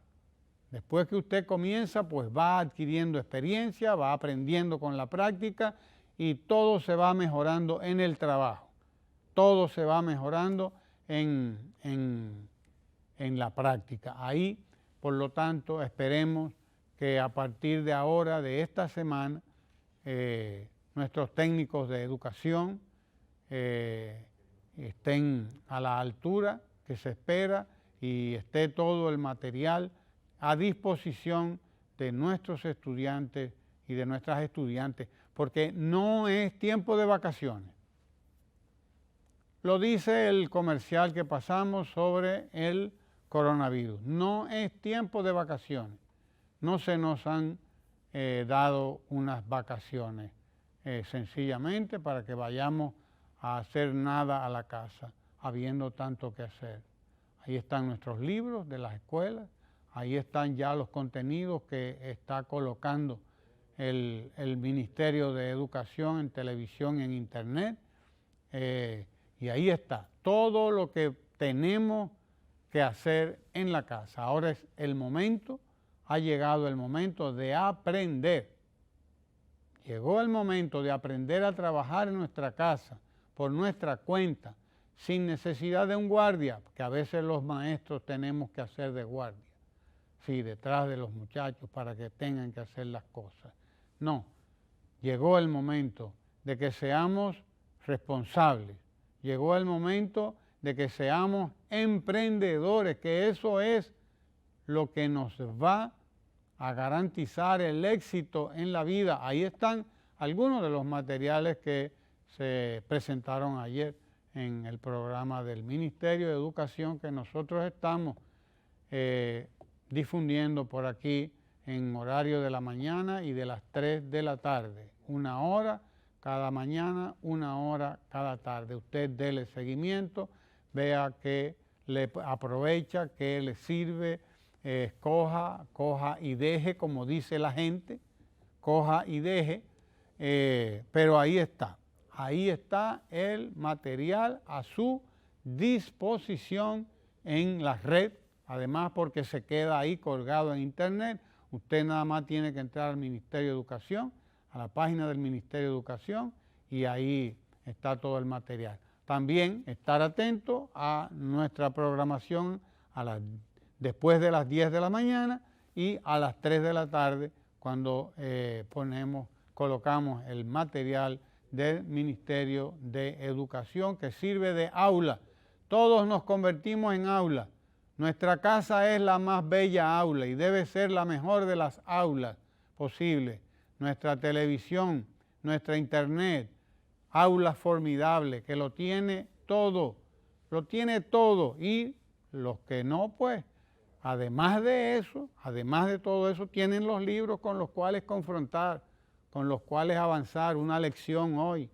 Después que usted comienza, pues va adquiriendo experiencia, va aprendiendo con la práctica y todo se va mejorando en el trabajo. Todo se va mejorando en la práctica. Ahí, por lo tanto, esperemos que a partir de ahora, de esta semana, nuestros técnicos de educación estén a la altura que se espera y esté todo el material a disposición de nuestros estudiantes y de nuestras estudiantes, porque no es tiempo de vacaciones. Lo dice el comercial que pasamos sobre el coronavirus. No es tiempo de vacaciones. No se nos han dado unas vacaciones sencillamente para que vayamos a hacer nada a la casa, habiendo tanto que hacer. Ahí están nuestros libros de las escuelas, ahí están ya los contenidos que está colocando el Ministerio de Educación en televisión, en internet, y ahí está todo lo que tenemos que hacer en la casa. Ahora es el momento, ha llegado el momento de aprender. Llegó el momento de aprender a trabajar en nuestra casa, por nuestra cuenta, sin necesidad de un guardia, que a veces los maestros tenemos que hacer de guardia, sí, detrás de los muchachos para que tengan que hacer las cosas. No, llegó el momento de que seamos responsables, llegó el momento de que seamos emprendedores, que eso es lo que nos va a garantizar el éxito en la vida. Ahí están algunos de los materiales que se presentaron ayer en el programa del Ministerio de Educación que nosotros estamos difundiendo por aquí en horario de la mañana y de las 3 de la tarde. 1 hora cada mañana, 1 hora cada tarde. Usted dele seguimiento, vea que le aprovecha, que le sirve, coja y deje, como dice la gente, coja y deje, pero ahí está el material a su disposición en la red, además porque se queda ahí colgado en internet. Usted nada más tiene que entrar al Ministerio de Educación, a la página del Ministerio de Educación, y ahí está todo el material. También estar atento a nuestra programación después de las 10 de la mañana y a las 3 de la tarde, cuando colocamos el material del Ministerio de Educación que sirve de aula. Todos nos convertimos en aula. Nuestra casa es la más bella aula y debe ser la mejor de las aulas posibles. Nuestra televisión, nuestra internet, aulas formidables, que lo tiene todo, y los que no, pues, además de todo eso, tienen los libros con los cuales confrontar, con los cuales avanzar, una lección hoy,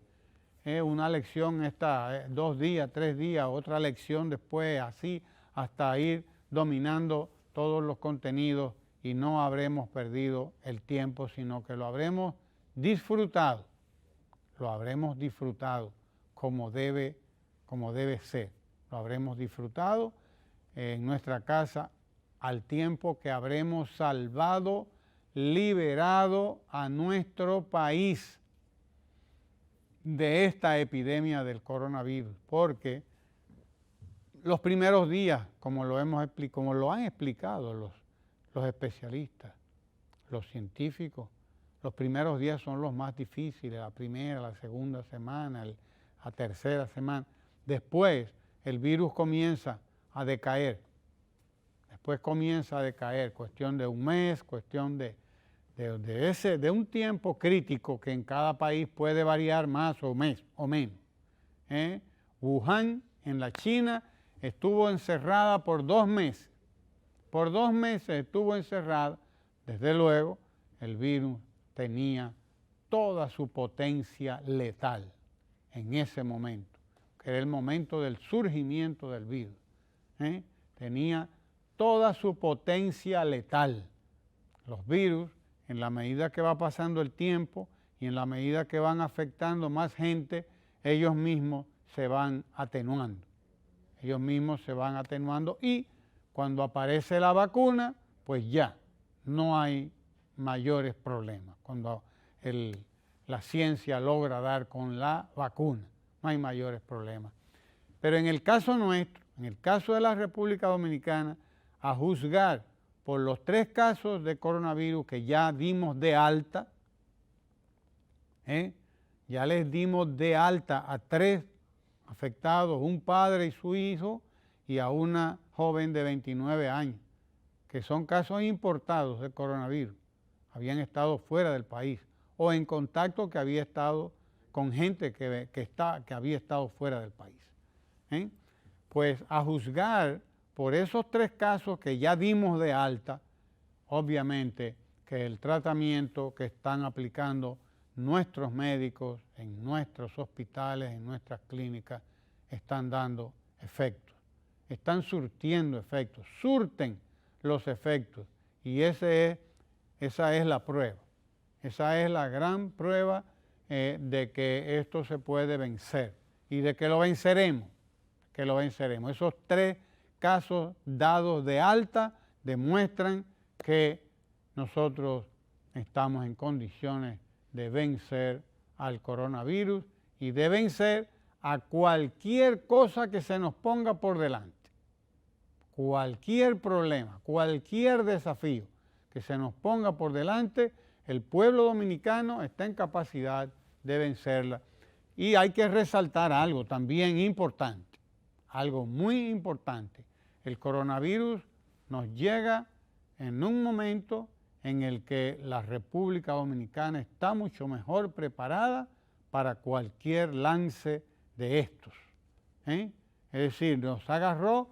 una lección 2 días, 3 días, otra lección después, así hasta ir dominando todos los contenidos, y no habremos perdido el tiempo, sino que lo habremos disfrutado como debe ser, lo habremos disfrutado en nuestra casa al tiempo que habremos salvado, liberado a nuestro país de esta epidemia del coronavirus, porque los primeros días, como lo han explicado los especialistas, los científicos, los primeros días son los más difíciles, la primera, la segunda semana, la tercera semana. Después el virus comienza a decaer. Cuestión de un mes, cuestión de un tiempo crítico que en cada país puede variar más o menos. Wuhan, en la China, estuvo encerrada por 2 meses. Por 2 meses estuvo encerrada. Desde luego, el virus tenía toda su potencia letal en ese momento, que era el momento del surgimiento del virus. Tenía toda su potencia letal. Los virus, en la medida que va pasando el tiempo y en la medida que van afectando más gente, ellos mismos se van atenuando. Y cuando aparece la vacuna, pues ya no hay mayores problemas. Cuando la ciencia logra dar con la vacuna, no hay mayores problemas. Pero en el caso nuestro, en el caso de la República Dominicana, a juzgar por los 3 casos de coronavirus que ya dimos de alta, ya les dimos de alta a 3 afectados, un padre y su hijo, y a una joven de 29 años, que son casos importados de coronavirus. habían estado fuera del país o en contacto que había estado con gente que había estado fuera del país. Pues a juzgar por esos 3 casos que ya dimos de alta, obviamente que el tratamiento que están aplicando nuestros médicos en nuestros hospitales, en nuestras clínicas, están dando efectos, están surtiendo efectos, surten los efectos, y esa es la prueba, esa es la gran prueba de que esto se puede vencer y de que lo venceremos, Esos 3 casos dados de alta demuestran que nosotros estamos en condiciones de vencer al coronavirus y de vencer a cualquier cosa que se nos ponga por delante. Cualquier problema, cualquier desafío que se nos ponga por delante, el pueblo dominicano está en capacidad de vencerla. Y hay que resaltar algo también importante, algo muy importante. El coronavirus nos llega en un momento en el que la República Dominicana está mucho mejor preparada para cualquier lance de estos. Es decir, nos agarró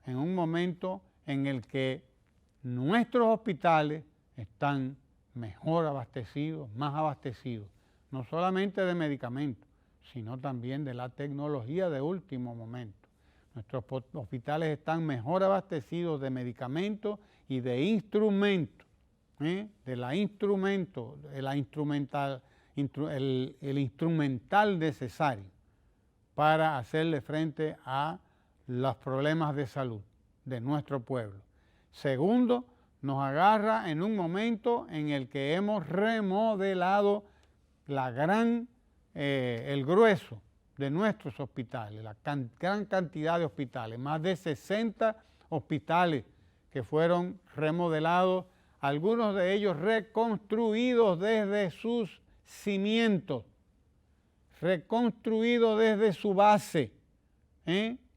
en un momento en el que nuestros hospitales están mejor abastecidos, más abastecidos, no solamente de medicamentos, sino también de la tecnología de último momento. Nuestros hospitales están mejor abastecidos de medicamentos y de instrumentos, el instrumental necesario para hacerle frente a los problemas de salud de nuestro pueblo. Segundo, nos agarra en un momento en el que hemos remodelado el grueso de nuestros hospitales, la gran cantidad de hospitales, más de 60 hospitales que fueron remodelados, algunos de ellos reconstruidos desde sus cimientos, reconstruidos desde su base,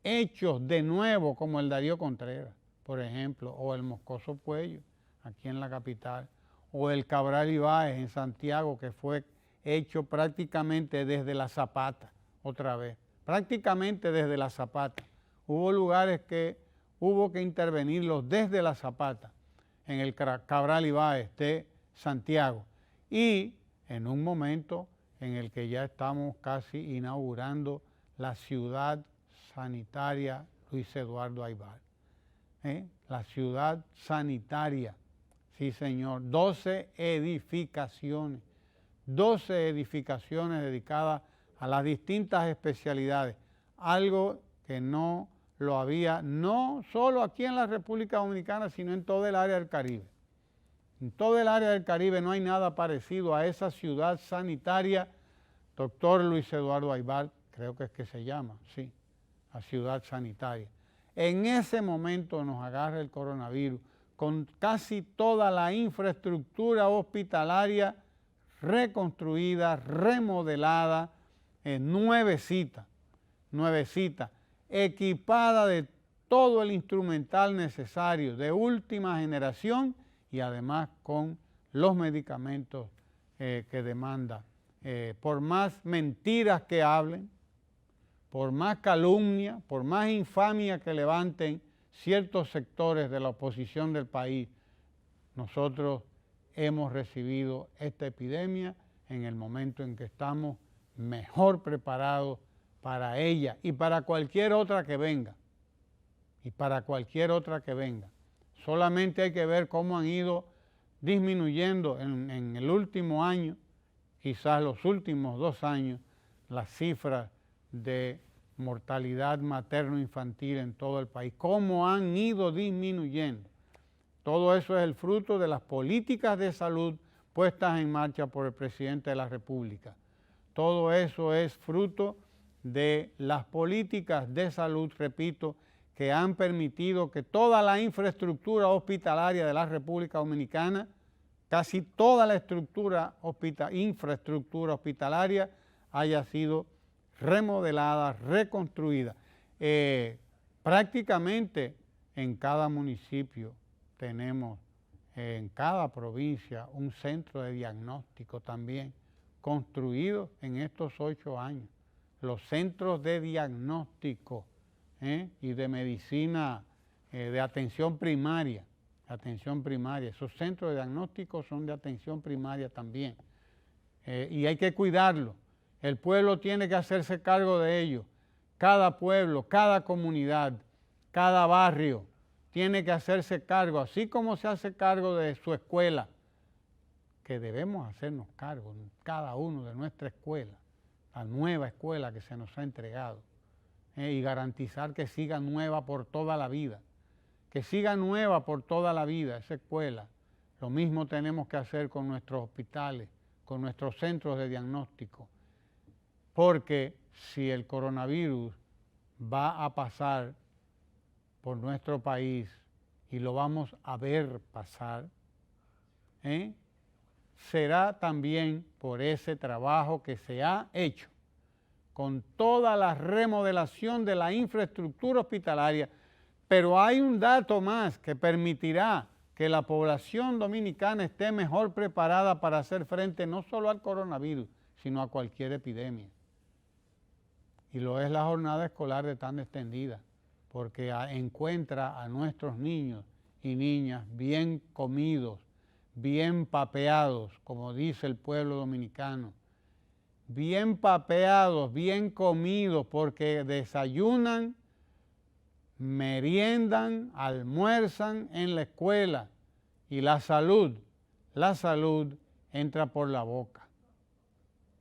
hechos de nuevo como el Darío Contreras, por ejemplo, o el Moscoso Puello, aquí en la capital, o el Cabral Ibáez en Santiago, que fue hecho prácticamente desde la zapata, otra vez, prácticamente desde la zapata. Hubo lugares que hubo que intervenirlos desde la zapata, en el Cabral Ibáez de Santiago, y en un momento en el que ya estamos casi inaugurando la ciudad sanitaria Luis Eduardo Aybar. La ciudad sanitaria, sí señor, 12 edificaciones dedicadas a las distintas especialidades, algo que no lo había, no solo aquí en la República Dominicana, sino en todo el área del Caribe. En todo el área del Caribe no hay nada parecido a esa ciudad sanitaria, doctor Luis Eduardo Aybar, creo que es que se llama, sí, la ciudad sanitaria. En ese momento nos agarra el coronavirus con casi toda la infraestructura hospitalaria reconstruida, remodelada, nuevecita, equipada de todo el instrumental necesario de última generación y además con los medicamentos que demanda. Por más mentiras que hablen, por más calumnia, por más infamia que levanten ciertos sectores de la oposición del país, nosotros hemos recibido esta epidemia en el momento en que estamos mejor preparados para ella y para cualquier otra que venga. Solamente hay que ver cómo han ido disminuyendo en el último año, quizás los últimos 2 años, las cifras de mortalidad materno-infantil en todo el país, cómo han ido disminuyendo. Todo eso es el fruto de las políticas de salud puestas en marcha por el presidente de la República. Todo eso es fruto de las políticas de salud, repito, que han permitido que toda la infraestructura hospitalaria de la República Dominicana, casi toda la infraestructura hospitalaria haya sido remodelada, reconstruida. Prácticamente en cada municipio tenemos en cada provincia un centro de diagnóstico también, construido en estos 8 años. Los centros de diagnóstico y de medicina de atención primaria, esos centros de diagnóstico son de atención primaria también. Y hay que cuidarlo. El pueblo tiene que hacerse cargo de ello. Cada pueblo, cada comunidad, cada barrio tiene que hacerse cargo, así como se hace cargo de su escuela, que debemos hacernos cargo, cada uno de nuestra escuela, la nueva escuela que se nos ha entregado, y garantizar que siga nueva por toda la vida, esa escuela. Lo mismo tenemos que hacer con nuestros hospitales, con nuestros centros de diagnóstico, porque si el coronavirus va a pasar por nuestro país y lo vamos a ver pasar, será también por ese trabajo que se ha hecho con toda la remodelación de la infraestructura hospitalaria. Pero hay un dato más que permitirá que la población dominicana esté mejor preparada para hacer frente no solo al coronavirus, sino a cualquier epidemia. Y lo es la jornada escolar de tan extendida, porque encuentra a nuestros niños y niñas bien comidos, bien papeados, como dice el pueblo dominicano, bien papeados, bien comidos, porque desayunan, meriendan, almuerzan en la escuela, y la salud entra por la boca.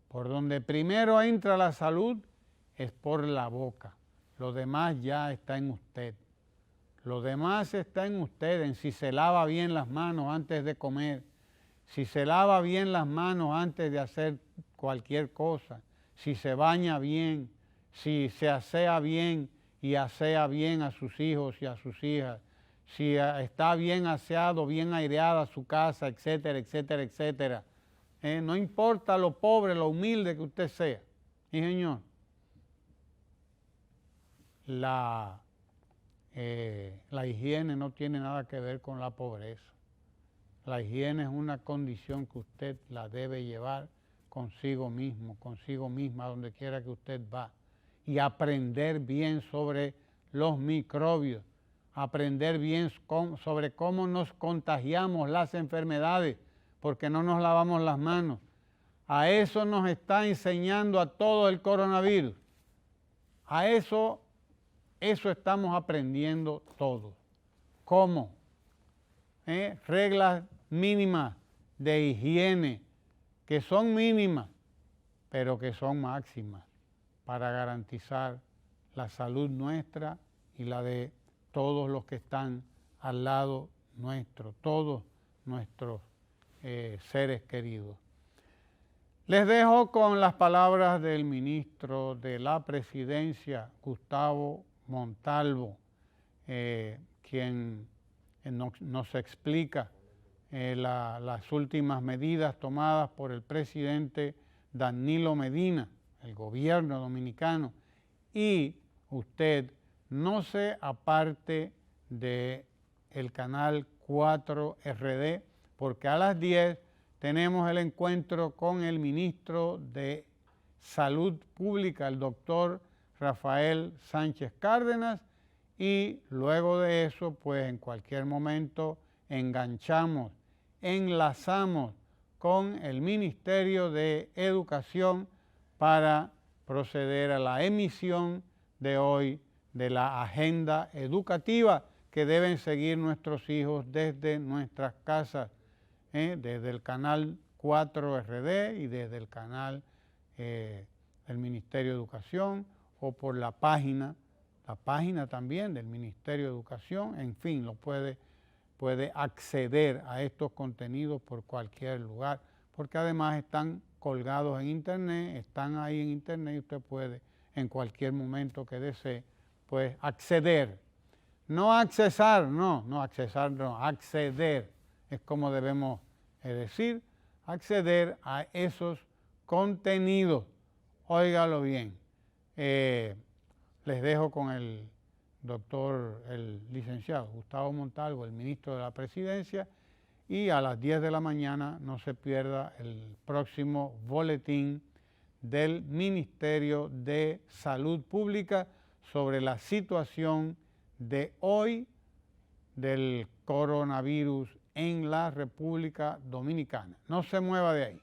Por donde primero entra la salud es por la boca. Lo demás ya está en usted. Lo demás está en usted, en si se lava bien las manos antes de comer, si se lava bien las manos antes de hacer cualquier cosa, si se baña bien, si se asea bien y asea bien a sus hijos y a sus hijas, si está bien aseado, bien aireada su casa, etcétera, etcétera, etcétera. No importa lo pobre, lo humilde que usted sea. Sí, señor. La higiene no tiene nada que ver con la pobreza. La higiene es una condición que usted la debe llevar consigo mismo, consigo misma, donde quiera que usted va. Y aprender bien sobre los microbios, aprender bien sobre cómo nos contagiamos las enfermedades, porque no nos lavamos las manos. A eso nos está enseñando a todo el coronavirus. A eso estamos aprendiendo todos. ¿Cómo? Reglas mínimas de higiene, que son mínimas, pero que son máximas para garantizar la salud nuestra y la de todos los que están al lado nuestro, todos nuestros seres queridos. Les dejo con las palabras del ministro de la Presidencia, Gustavo Montalvo, quien nos explica las últimas medidas tomadas por el presidente Danilo Medina, el gobierno dominicano, y usted no se aparte del canal 4 RD, porque a las 10 tenemos el encuentro con el ministro de Salud Pública, el doctor Rafael Sánchez Cárdenas, y luego de eso, pues en cualquier momento enlazamos con el Ministerio de Educación para proceder a la emisión de hoy de la agenda educativa que deben seguir nuestros hijos desde nuestras casas, desde el canal 4 RD y desde el canal del Ministerio de Educación, o por la página también del Ministerio de Educación. En fin, puede acceder a estos contenidos por cualquier lugar, porque además están colgados en internet, están ahí en internet, y usted puede en cualquier momento que desee, pues acceder. No accesar, acceder es como debemos decir, acceder a esos contenidos. Óigalo bien. Les dejo con el licenciado Gustavo Montalvo, el ministro de la Presidencia, y a las 10 de la mañana no se pierda el próximo boletín del Ministerio de Salud Pública sobre la situación de hoy del coronavirus en la República Dominicana. No se mueva de ahí.